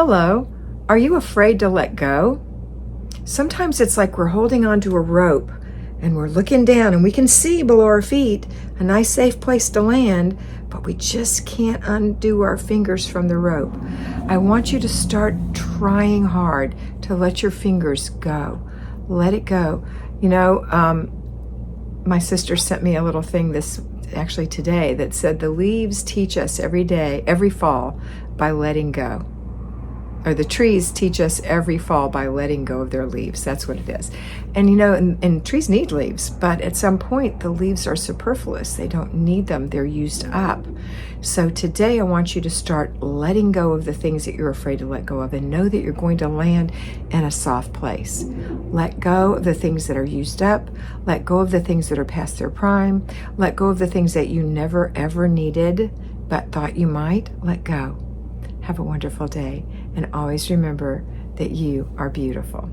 Hello, are you afraid to let go? Sometimes it's like we're holding onto a rope and we're looking down and we can see below our feet a nice safe place to land, but we just can't undo our fingers from the rope. I want you to start trying hard to let your fingers go. Let it go. My sister sent me a little thing actually today that said the leaves teach us every day, every fall, by letting go. Or the trees teach us every fall by letting go of their leaves. That's what it is. And trees need leaves, but at some point the leaves are superfluous. They don't need them. They're used up. So today I want you to start letting go of the things that you're afraid to let go of and know that you're going to land in a soft place. Let go of the things that are used up. Let go of the things that are past their prime. Let go of the things that you never ever needed but thought you might. Let go. Have a wonderful day, and always remember that you are beautiful.